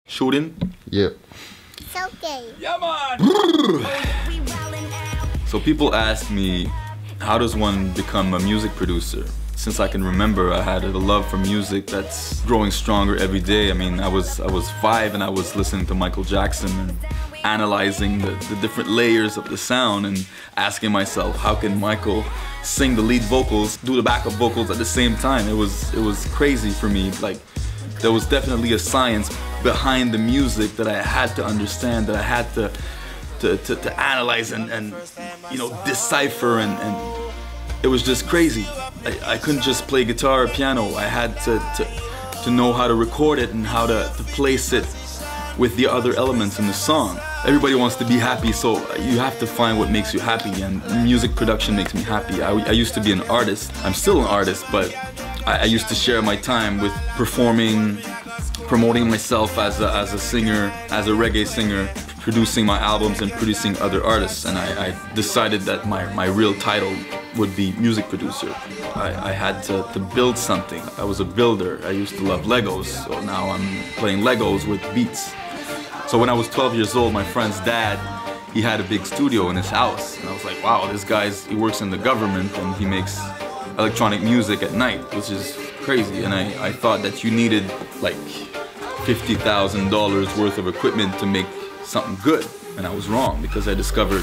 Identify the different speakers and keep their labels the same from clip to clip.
Speaker 1: Shooting?
Speaker 2: Yep.
Speaker 3: Soke.
Speaker 1: Yeah, man! So people ask me, how does one become a music producer? Since I can remember, I had a love for music that's growing stronger every day. I mean, I was 5 and I was listening to Michael Jackson and analyzing the different layers of the sound and asking myself, how can Michael sing the lead vocals, do the backup vocals at the same time? It was crazy for me. Like, there was definitely a science behind the music that I had to understand, that I had to analyze and you know, decipher, and it was just crazy. I couldn't just play guitar or piano. I had to know how to record it and how to place it with the other elements in the song. Everybody wants to be happy, so you have to find what makes you happy, and music production makes me happy. I used to be an artist. I'm still an artist, but I used to share my time with performing, promoting myself as a singer, as a reggae singer, producing my albums and producing other artists, and I decided that my real title would be music producer. I had to build something. I was a builder. I used to love Legos, so now I'm playing Legos with beats. So when I was 12 years old, my friend's dad, he had a big studio in his house, and I was like, wow, this he works in the government and he makes electronic music at night, which is crazy. And I thought that you needed like $50,000 worth of equipment to make something good, and I was wrong, because I discovered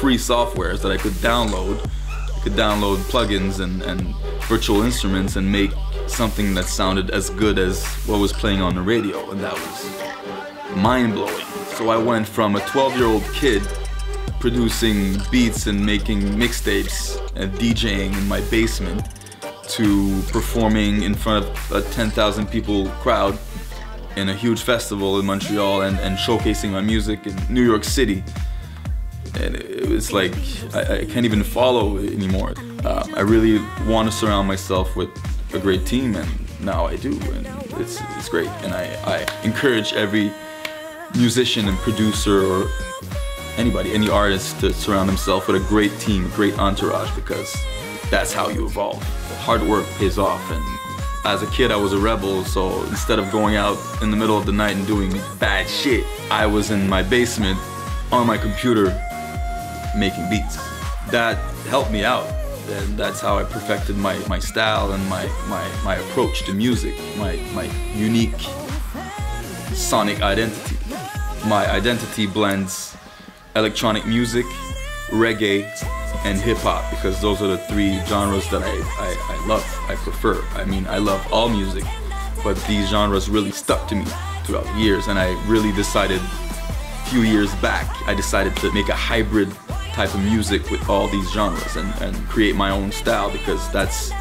Speaker 1: free softwares that I could download. I could download plugins and virtual instruments and make something that sounded as good as what was playing on the radio, and that was mind-blowing. So I went from a 12-year-old kid producing beats and making mixtapes and DJing in my basement to performing in front of a 10,000 people crowd in a huge festival in Montreal and showcasing my music in New York City. And it was like, I can't even follow anymore. I really want to surround myself with a great team, and now I do, and it's great. And I encourage every musician and producer or anybody, any artist, to surround himself with a great team, a great entourage, because that's how you evolve. Hard work pays off, and as a kid I was a rebel, so instead of going out in the middle of the night and doing bad shit, I was in my basement on my computer making beats. That helped me out, and that's how I perfected my style and my approach to music, my unique sonic identity. My identity blends electronic music, reggae, and hip-hop, because those are the 3 genres that I love, I prefer. I mean, I love all music, but these genres really stuck to me throughout the years, and I really decided a few years back, I decided to make a hybrid type of music with all these genres and create my own style, because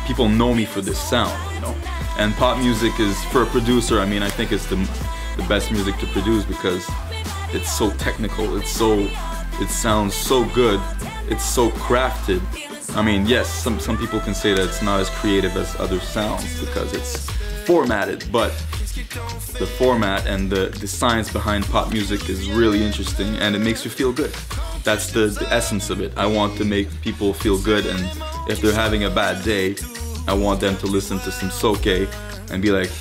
Speaker 1: people know me for this sound, you know? And pop music is, for a producer, I mean, I think it's the best music to produce, because it's so technical, it sounds so good, it's so crafted. I mean, yes, some people can say that it's not as creative as other sounds because it's formatted, but the format and the science behind pop music is really interesting, and it makes you feel good. That's the essence of it. I want to make people feel good, and if they're having a bad day, I want them to listen to some Soke and be like,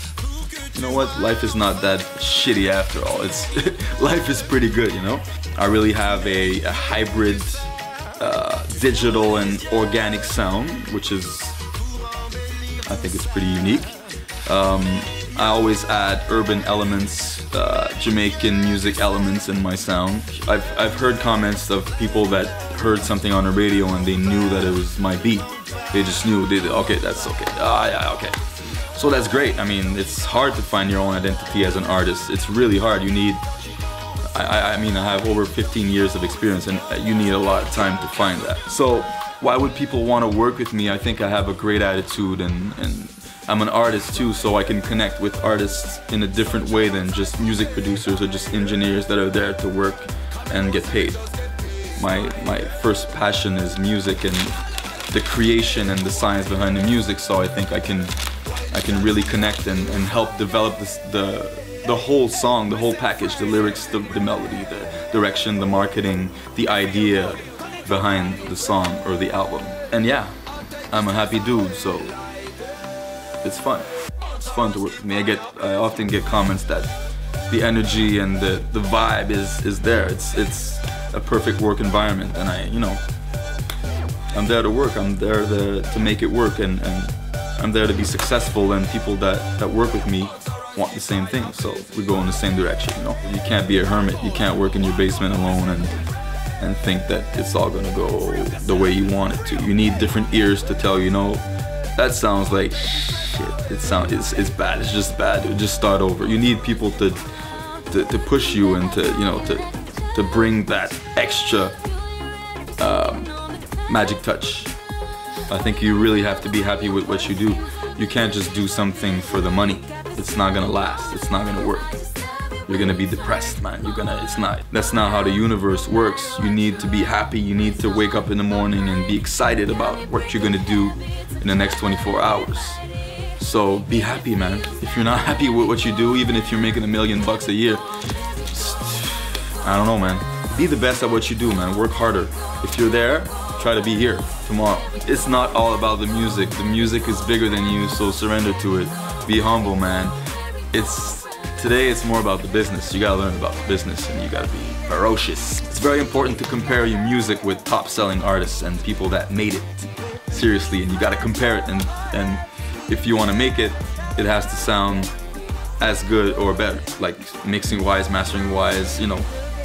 Speaker 1: you know what, life is not that shitty after all. Life is pretty good, you know? I really have a hybrid digital and organic sound, which is, I think it's pretty unique. I always add urban elements, Jamaican music elements in my sound. I've heard comments of people that heard something on the radio and they knew that it was my beat. They just knew, okay, that's okay. Yeah, okay. So that's great. I mean, it's hard to find your own identity as an artist. It's really hard. You need, I mean, I have over 15 years of experience, and you need a lot of time to find that. So why would people want to work with me? I think I have a great attitude, and I'm an artist too, so I can connect with artists in a different way than just music producers or just engineers that are there to work and get paid. My first passion is music and the creation and the science behind the music, so I think I can really connect and help develop the whole song, the whole package, the lyrics, the melody, the direction, the marketing, the idea behind the song or the album. And yeah, I'm a happy dude, so it's fun. It's fun to work with me. I often get comments that the energy and the vibe is there. It's a perfect work environment, and I'm there to work. I'm there to make it work, and I'm there to be successful, and people that work with me want the same thing, so we go in the same direction, you know? You can't be a hermit. You can't work in your basement alone and think that it's all gonna go the way you want it to. You need different ears to tell you, no, that sounds like shit. It's bad. It's just bad. Just start over. You need people to push you and to bring that extra magic touch. I think you really have to be happy with what you do. You can't just do something for the money. It's not gonna last. It's not gonna work. You're gonna be depressed, man. That's not how the universe works. You need to be happy. You need to wake up in the morning and be excited about what you're gonna do in the next 24 hours. So be happy, man. If you're not happy with what you do, even if you're making $1 million a year, I don't know, man. Be the best at what you do, man. Work harder. If you're there, try to be here tomorrow. It's not all about the music. The music is bigger than you, so surrender to it. Be humble, man. Today it's more about the business. You gotta learn about the business, and you gotta be ferocious. It's very important to compare your music with top-selling artists and people that made it. Seriously, and you gotta compare it, and if you wanna make it, it has to sound as good or better. Like mixing-wise, mastering-wise,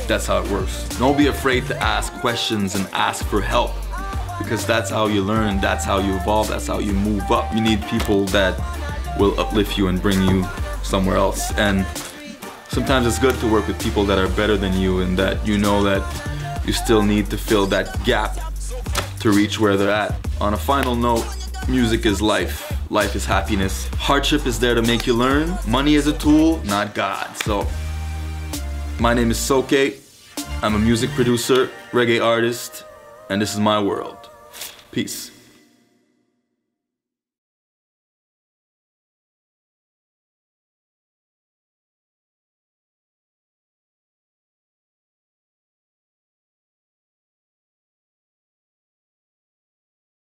Speaker 1: that's how it works. Don't be afraid to ask questions and ask for help, because that's how you learn, that's how you evolve, that's how you move up. You need people that will uplift you and bring you somewhere else. And sometimes it's good to work with people that are better than you, and that you know that you still need to fill that gap to reach where they're at. On a final note, music is life. Life is happiness. Hardship is there to make you learn. Money is a tool, not God. So, my name is Soke. I'm a music producer, reggae artist, and this is my world. Peace.